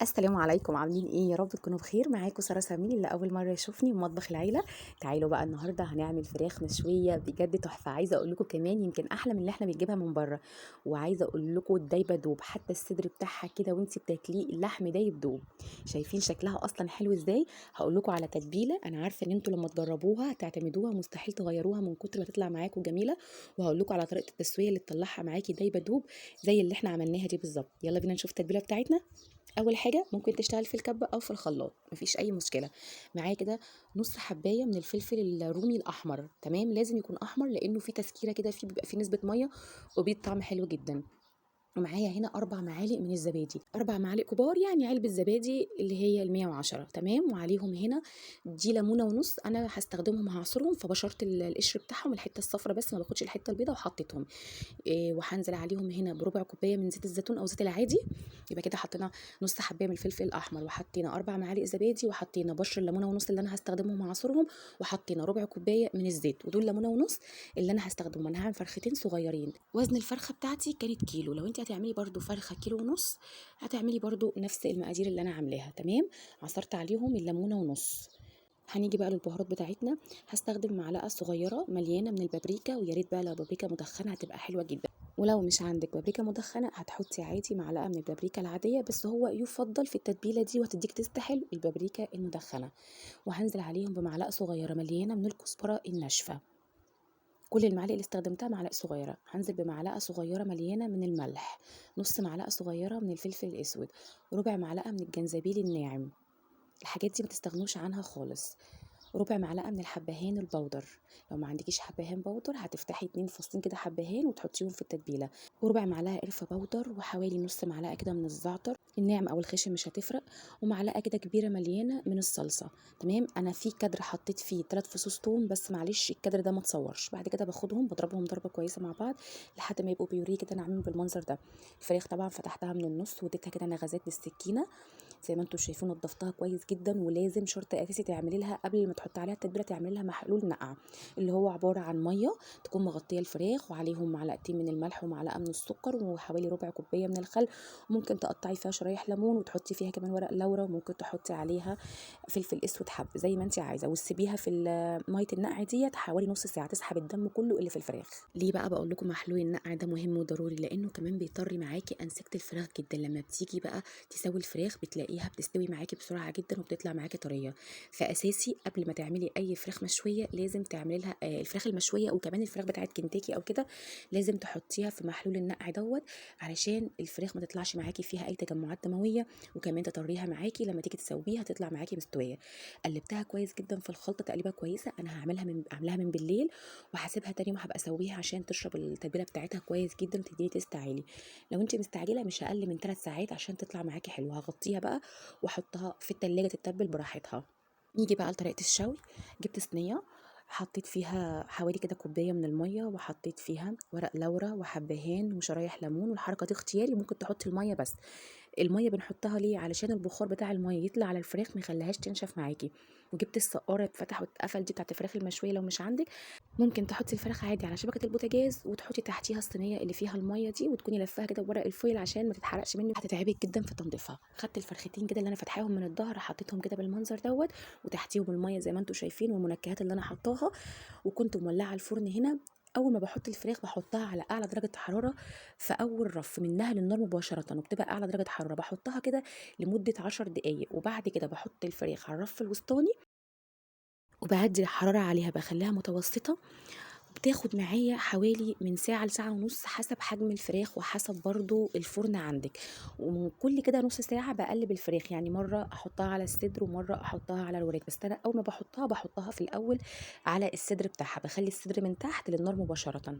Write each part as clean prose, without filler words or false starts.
السلام عليكم، عاملين ايه؟ يا رب تكونوا بخير. معاكم ساره سمير اللي اول مره يشوفني في مطبخ العيله. تعالوا بقى النهارده هنعمل فراخ مشويه بجد تحفه. عايزه اقول لكم كمان يمكن احلى من اللي احنا بنجيبها من بره. وعايزه اقول لكم دايبه دوب، حتى الصدر بتاعها كده وانتي بتاكليه اللحم دايب دوب. شايفين شكلها اصلا حلو ازاي؟ هقول لكم على تتبيله انا عارفه ان انتوا لما تجربوها هتعتمدوها، مستحيل تغيروها من كتر ما تطلع معاكم جميله. وهقول لكم على طريقه التسويه اللي تطلعها معاكي دايبه دوب زي اللي احنا عملناها دي بالظبط. يلا بينا نشوف التتبيله بتاعتنا. اول حاجه ممكن تشتغل في الكبه او في الخلاط، مفيش اي مشكله. معايا كده نص حبايه من الفلفل الرومي الاحمر، تمام، لازم يكون احمر لانه فيه تسكيره كده، فيه بيبقى فيه نسبه ميه وبيدي طعم حلو جدا. ومعايا هنا 4 معالق من الزبادي، 4 معالق كبار، يعني علبة زبادي اللي هي ال110، تمام. وعليهم هنا دي ليمونة ونص، أنا هستخدمهم هعصرهم فبشرت القشر بتاعهم، الحتة الصفرا بس، ما باخدش الحتة البيضة، وحطيتهم. وهنزل عليهم هنا بربع كوبايه من زيت الزيتون او زيت العادي. يبقى كده حطينا نص حبايه من الفلفل الاحمر، وحطينا 4 معالق زبادي، وحطينا بشر الليمونه ونص اللي انا هستخدمهم هعصرهم، وحطينا ربع كوبايه من الزيت، ودول ليمونه ونص اللي انا هستخدمهم. انا هعمل فرختين صغيرين. وزن الفرخه بتاعتي كانت كيلو، لو انت هتعملي برده فرخه كيلو ونص هتعملي برده نفس المقادير اللي انا عاملاها، تمام. عصرت عليهم الليمونه ونص. هنيجي بقى للبهارات بتاعتنا. هستخدم معلقه صغيره مليانه من البابريكا، ويا ريت بقى لو بابريكا مدخنه هتبقى حلوه جدا. ولو مش عندك بابريكا مدخنه هتحطي عادي معلقه من البابريكا العاديه، بس هو يفضل في التتبيله دي وهتديك تست حلو البابريكا المدخنه. وهنزل عليهم بمعلقه صغيره مليانه من الكزبره الناشفه. كل المعالق اللي استخدمتها معلقه صغيره. هنزل بمعلقه صغيره مليانه من الملح، نص معلقه صغيره من الفلفل الاسود، ربع معلقه من الجنزبيل الناعم. الحاجات دي ما تستغنوش عنها خالص. ربع معلقه من الحبهان البودر، لو ما عندكيش حبهان بودر هتفتحي 2 فصين كده حبهان وتحطيهم في التتبيله. وربع معلقه قرفه بودر، وحوالي نص معلقه كده من الزعتر الناعم او الخشن مش هتفرق. ومعلقه كده كبيره مليانه من الصلصه، تمام. انا في كدر حطيت فيه 3 فصوص توم، بس معلش الكدر ده ما تصورش. بعد كده باخدهم بضربهم ضربه كويسه مع بعض لحد ما يبقوا بيوريه كده ناعمين بالمنظر ده. الفراخ طبعا فتحتها من النص واديتها كده نغزات بالسكينه زي ما انتم شايفين، نضفتها كويس جدا. ولازم شرط اساسي تعملي لها قبل ما تحطي عليها التتبيله، تعملي لها محلول نقع، اللي هو عباره عن ميه تكون مغطيه الفراخ، وعليهم معلقتين من الملح ومعلقه من السكر وحوالي ربع كوبايه من الخل. وممكن تقطعي فيها شرايح ليمون وتحطي فيها كمان ورق لورا، وممكن تحطي عليها فلفل اسود حب زي ما انت عايزه، وتسيبيها في ميه النقع ديت حوالي نص ساعه تسحب الدم كله اللي في الفراخ. ليه بقى بقول لكم محلول النقع ده مهم وضروري؟ لانه كمان بيطري معاكي انسجه الفراخ جدا. لما بتيجي بقى تسوي الفراخ بتلاقيها بتستوي معاكي بسرعه جدا وبتطلع معاكي طريه. فاساسي قبل ما تعملي اي فراخ مشويه لازم تعملي لها الفراخ المشويه، وكمان الفراخ بتاعت كنتاكي او كده لازم تحطيها في محلول النقع دوت، علشان الفراخ ما تطلعش معاكي فيها اي تجمعات دمويه، وكمان تطريها معاكي لما تيجي تسويها تطلع معاكي مستويه. قلبتها كويس جدا في الخلطه تقليبه كويسه. انا عاملاها من بالليل، وهسيبها تاني يوم هبقى اسويها عشان تشرب التتبيله بتاعتها كويس جدا وتديني تيست عالي. لو انت مستعجله مش اقل من 3 ساعات عشان تطلع معاكي حلوه. هغطيها بقى واحطها في التلاجة تتبل براحتها. نيجي بقى لطريقه الشوي. جبت صينيه، حطيت فيها حوالي كده كوبايه من الميه، وحطيت فيها ورق لورا وحبهان وشرايح ليمون، والحركه دي اختياري، ممكن تحطي الميه بس. الميه بنحطها ليه؟ علشان البخار بتاع الميه يطلع على الفراخ ما يخليهاش تنشف معاكي. وجبت السقاره اتفتح واتقفل دي بتاعت الفراخ المشويه. لو مش عندك ممكن تحطي الفراخ عادي على شبكه البوتاجاز وتحطي تحتيها الصينيه اللي فيها الميه دي، وتكوني لفاها كده بورق الفويل عشان ما تتحرقش منك، هتتعبك جدا في تنظيفها. خدت الفرختين كده اللي انا فاتحاهم من الظهر، حطيتهم كده بالمنظر دوت، وتحتيهم الميه زي ما انتم شايفين والمنكهات اللي انا حطاها. وكنت مولعه الفرن هنا. اول ما بحط الفراخ بحطها على اعلى درجه حراره في اول رف منها للنار مباشره، وبتبقى اعلى درجه حراره. بحطها كده لمده 10 دقائق، وبعد كده بحط الفراخ على الرف الوسطاني وبعدي الحراره عليها بخليها متوسطه. بتاخد معايا حوالي من ساعة لساعة ونص حسب حجم الفراخ وحسب برضو الفرن عندك. ومن كل كده نص ساعة بقلب الفراخ، يعني مرة احطها على الصدر ومرة احطها على الوراك، بس انا اول ما بحطها في الاول على الصدر بتاعها، بخلي الصدر من تحت للنار مباشرة.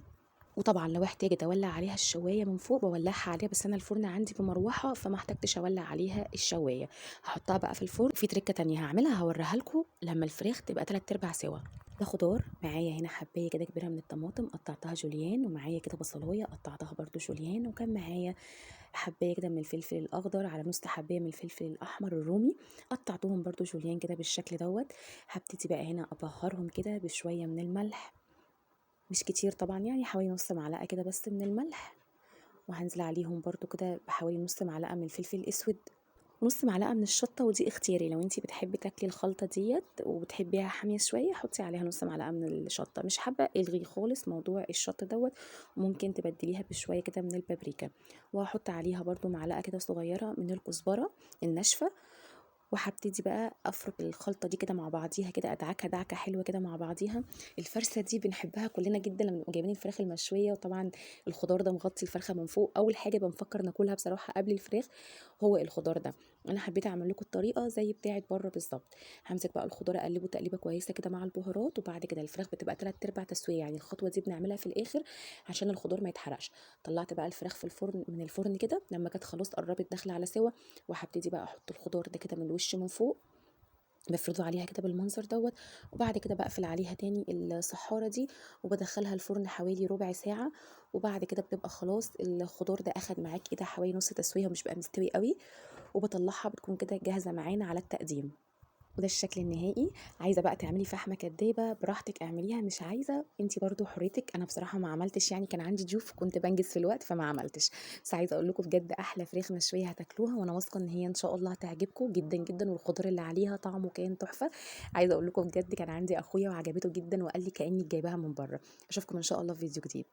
وطبعا لو احتاجت اولع عليها الشوايه من فوق بولعها عليها، بس انا الفرن عندي بمروحه فما احتجتش اولع عليها الشوايه. هحطها بقى في الفرن. في تركه تانية هعملها هوريها لكم لما الفراخ تبقى 3 ارباع سوا. ده خضار معايا هنا، حبايه كده كبيره من الطماطم قطعتها جوليان، ومعايا كده بصلايه قطعتها برده جوليان، وكان معايا حبايه كده من الفلفل الاخضر على نص حبايه من الفلفل الاحمر الرومي، قطعتهم برده جوليان كده بالشكل دوت. هبتدي بقى هنا ابهرهم كده بشويه من الملح، مش كتير طبعا، يعني حوالي نص معلقه كده بس من الملح. وهنزل عليهم برضو كده بحوالي نص معلقه من الفلفل الاسود، ونص معلقة من الشطة، ودي اختياري، لو انتي بتحبي تاكلي الخلطة ديت وبتحبيها حامية شوية حطي عليها نص معلقة من الشطة، مش حابة الغي خالص موضوع الشطة دوت، وممكن تبدليها بشوية كده من البابريكا. وهحط عليها برضو معلقة كده صغيرة من الكزبرة الناشفة، وهابتدي بقى افرك الخلطه دي كده مع بعضيها كده، ادعكها دعكه حلوه كده مع بعضيها. الفرشه دي بنحبها كلنا جدا لما نبقى جايبين الفراخ المشويه، وطبعا الخضار ده مغطي الفرخه من فوق. اول حاجه بنفكر ناكلها بصراحه قبل الفراخ هو الخضار ده. انا حبيت اعمل لكم الطريقه زي بتاعه بره بالظبط. همسك بقى الخضار اقلبه تقليبه كويسه كده مع البهارات، وبعد كده الفراخ بتبقى 3/4 تسويه، يعني الخطوه دي بنعملها في الاخر عشان الخضار ما يتحرقش. طلعت بقى الفراخ في الفرن من الفرن كده لما كانت خلاص قربت داخله على سوا، وهبتدي بقى احط الخضار ده كده من الوش من فوق، بافرده عليها كده بالمنظر دوت. وبعد كده باقفل عليها تاني الصحارة دي، وبادخّلها الفرن حوالي ربع ساعة. وبعد كده بتبقى خلاص الخضار ده أخد معاكِ كده حوالي نُص تسوية ومش بقى مستوي أوي، وباطلّعها بتكون كده جاهزة معانا على التقديم. وده الشكل النهائي. عايزة بقى تعملي فحمة كدابة براحتك اعمليها، مش عايزة انتي برضو حريتك. انا بصراحة ما عملتش، يعني كان عندي ضيوف كنت بنجز في الوقت فما عملتش. بس عايزة اقول لكم بجد احلى فراخ مشوية هتاكلوها، وانا واثقة ان هي ان شاء الله هتعجبكم جدا جدا، والخضار اللي عليها طعمه كان تحفة. عايزة اقول لكم بجد كان عندي اخويا وعجبته جدا وقال لي كأني جايباها من بره. اشوفكم ان شاء الله في فيديو جديد.